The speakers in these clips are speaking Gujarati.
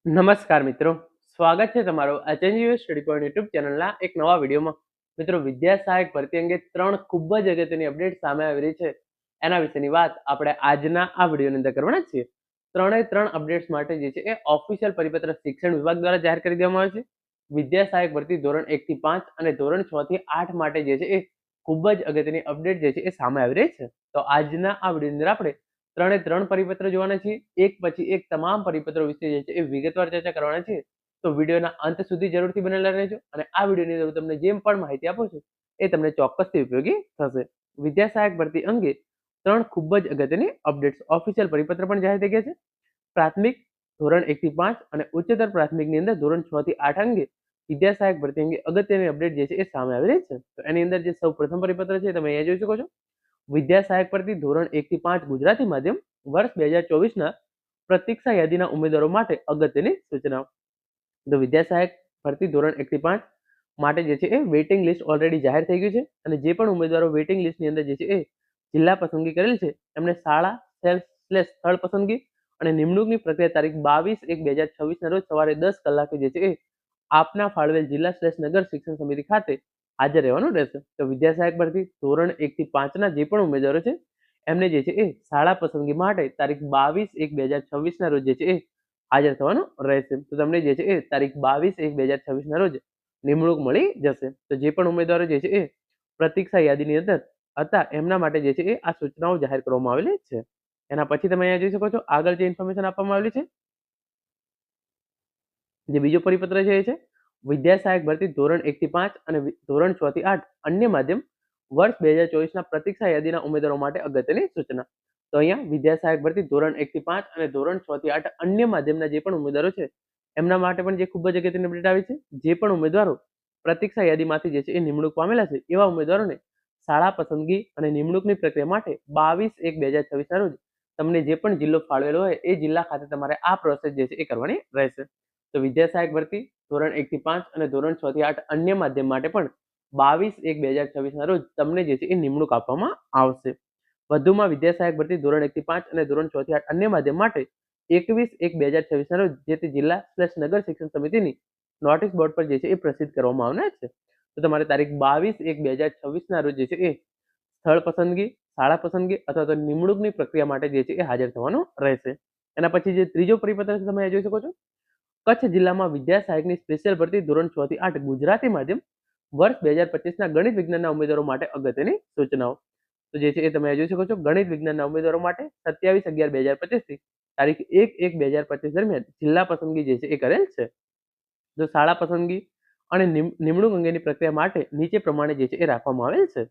નમસ્કાર મિત્રો, સ્વાગત છે તમારું આ change US study point YouTube ચેનલના એક નવા વિડીયોમાં. મિત્રો, વિદ્યા સહાયક ભરતી અંગે 3 ખૂબ જ અગત્યની અપડેટ સામે આવી રહી છે. એના વિશેની વાત આપણે આજના આ વિડીયોની અંદર કરવાના છીએ. 3 અપડેટ્સ માટે જે છે એ ઓફિશિયલ પરિપત્ર શિક્ષણ વિભાગ દ્વારા જાહેર કરી દેવામાં આવે છે. વિદ્યા સહાયક ભરતી ધોરણ 1 થી 5 અને ધોરણ 6 થી 8 માટે જે છે એ ખૂબ જ અગત્યની અપડેટ જે છે એ સામે આવી રહી છે. તો આજના આ વિડીયોની અંદર આપણે 3 પરિપત્ર જોવાના છીએ. એક પછી એક તમામ પરિપત્રો વિશે જે છે એ વિગતવાર ચર્ચા કરવાના છીએ. તો વિડીયોના અંત સુધી જરૂરથી બનેલા રહેજો અને આ વિડીયોની અંદર હું તમને જેમ પણ માહિતી આપું છું એ તમને ચોક્કસથી ઉપયોગી થશે. વિદ્યા સહાયક ભરતી અંગે 3 ખૂબ જ અગત્યની અપડેટ્સ ઓફિશિયલ પરિપત્ર પણ જાહેર થઈ ગયા છે. પ્રાથમિક ધોરણ 1 થી 5 અને ઉચ્ચતર પ્રાથમિકની અંદર ધોરણ 6 થી 8 અંગે વિદ્યા સહાયક ભરતી અંગે અગત્યની અપડેટ જે છે એ સામે આવી રહી છે. તો એની અંદર જે સૌ પ્રથમ પરિપત્ર છે તમે અહીંયા જોઈ શકો છો. વિદ્યા સહાયક ભરતી ધોરણ 1 થી 5 ગુજરાતી માધ્યમ વર્ષ 2024 ના પ્રતીક્ષા યાદીના ઉમેદવારો માટે અગત્યની સૂચનાઓ. તો વિદ્યા સહાયક ભરતી ધોરણ 1 થી 5 માટે જે છે એ વેઇટિંગ લિસ્ટ ઓલરેડી જાહેર થઈ ગયું છે અને જે પણ ઉમેદવારો વેઇટિંગ લિસ્ટની અંદર જે છે એ જિલ્લા પસંદગી કરેલ છે એમને શાળા સ્થળ પસંદગી અને નિમણૂકની પ્રક્રિયા તારીખ 22/1/2026 ના રોજ સવારે 10 કલાકે જે છે એ આપના ફાળવેલ જિલ્લા નગર શિક્ષણ સમિતિ ખાતે હાજર રહેવાનું રહેશે. તો વિદ્યા સહાયક ભરતી ધોરણ 1 થી 5 ના જે પણ ઉમેદવારો છે એમને જે છે એ શાળા પસંદગી માટે તારીખ 22/1/2026 ના રોજ જે છે એ હાજર થવાનું રહેશે. તો તમને જે છે એ તારીખ 22/1/2026 ના રોજ નિમણૂક મળી જશે. તો જે પણ ઉમેદવારો જે છે એ પ્રતીક્ષા યાદીની અંદર હતા એમના માટે જે છે એ આ સૂચનાઓ જાહેર કરવામાં આવેલી છે. એના પછી તમે અહીંયા જોઈ શકો છો આગળ જે ઇન્ફોર્મેશન આપવામાં આવેલી છે. જે બીજો પરિપત્ર છે એ છે વિદ્યા સહાયક ભરતી ધોરણ 1 થી 5 અને ધોરણ 6 થી 8 અન્ય માધ્યમ વર્ષ 2024 ના પ્રતીક્ષા યાદીના ઉમેદવારો માટે અગત્યની સૂચના. તો અહીંયા વિદ્યા સહાયક ભરતી ધોરણ 1 થી 5 અને ધોરણ 6 થી 8 અન્ય માધ્યમના જે પણ ઉમેદવારો છે એમના માટે પણ જે ખૂબ જ અગત્યની અપડેટ આવી છે. જે પણ ઉમેદવારો પ્રતીક્ષા યાદીમાંથી જે છે એ નિમણૂક પામેલા છે એવા ઉમેદવારોને શાળા પસંદગી અને નિમણૂકની પ્રક્રિયા માટે 22/1/2026 ના રોજ તમને જે પણ જિલ્લો ફાળવેલો હોય એ જિલ્લા ખાતે તમારે આ પ્રોસેસ જે છે એ કરવાની રહેશે. તો વિદ્યા સહાયક ભરતી ધોરણ 1 થી 5 અને ધોરણ 6 થી 8 અન્ય માધ્યમ માટે પણ 22/1/2026 ના રોજ તમને જે છે એ નિમણૂક આપવામાં આવશે. વધુમાં વિદ્યા સહાયક ભરતી ધોરણ 1 થી 5 અને ધોરણ 6 થી 8 અન્ય માધ્યમ માટે 21/1/2026 ના રોજ જે તે જિલ્લા નગર શિક્ષણ સમિતિની નોટિસ બોર્ડ પર જે છે એ પ્રસિદ્ધ કરવામાં આવનાર છે. તો તમારે તારીખ 22/1/2026 ના રોજ જે છે એ સ્થળ પસંદગી, શાળા પસંદગી અથવા તો નિમણૂકની પ્રક્રિયા માટે જે છે એ હાજર થવાનું રહેશે. એના પછી જે ત્રીજો પરિપત્ર છે તમે જોઈ શકો છો. કચ્છ જિલ્લામાં વિદ્યા સહાયકની સ્પેશિયલ ભરતી ધોરણ 6 થી 8 ગુજરાતી માધ્યમ વર્ષ 2025 ના ગણિત વિજ્ઞાનના ઉમેદવારો માટે અગત્યની સૂચનાઓ. તો જે છે એ તમે જોઈ શકો છો ગણિત વિજ્ઞાનના ઉમેદવારો માટે 27/11/2025 થી તારીખ 1/1/2025 દરમિયાન જિલ્લા પસંદગી જે છે એ કરેલ છે. તો શાળા પસંદગી અને નિમણૂક અંગેની પ્રક્રિયા માટે નીચે પ્રમાણે જે છે એ રાખવામાં આવેલ છે.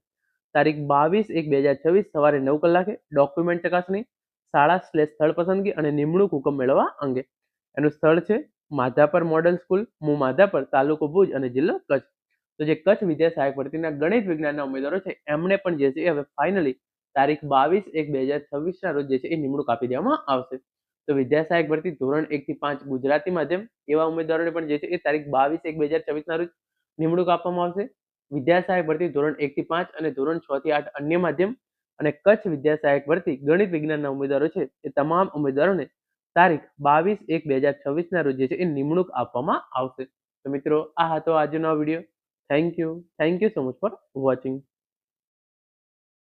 તારીખ 22/1/2026 સવારે 9 કલાકે ડોક્યુમેન્ટ ચકાસણી, શાળા સ્થળ પસંદગી અને નિમણૂક હુકમ મેળવવા અંગે. એનું સ્થળ છે માધાપર મોડલ સ્કૂલ, માધાપર, તાલુકો ભુજ અને જિલ્લો કચ્છ. તો જે કચ્છ વિદ્યા સહાયક ભરતીના ગણિત વિજ્ઞાનના ઉમેદવારો છે એમને પણ જે છે હવે ફાઇનલી તારીખ 22/1/2026 ના રોજ જે છે એ નિમણૂક આપી દેવામાં આવશે. તો વિદ્યા સહાયક ભરતી ધોરણ 1 થી 5 ગુજરાતી માધ્યમ એવા ઉમેદવારોને પણ જે છે એ તારીખ 22/1/2024 ના રોજ નિમણૂક આપવામાં આવશે. વિદ્યા સહાયક ભરતી ધોરણ 1 થી 5 અને ધોરણ 6 થી 8 અન્ય માધ્યમ અને કચ્છ વિદ્યા સહાયક ભરતી ગણિત વિજ્ઞાનના ઉમેદવારો છે એ તમામ ઉમેદવારોને તારીખ 22/1/2026 ના રોજ જે છે એ નિમણૂક આપવામાં આવશે. તો મિત્રો, આ હતો આજનો video. Thank you so much for watching.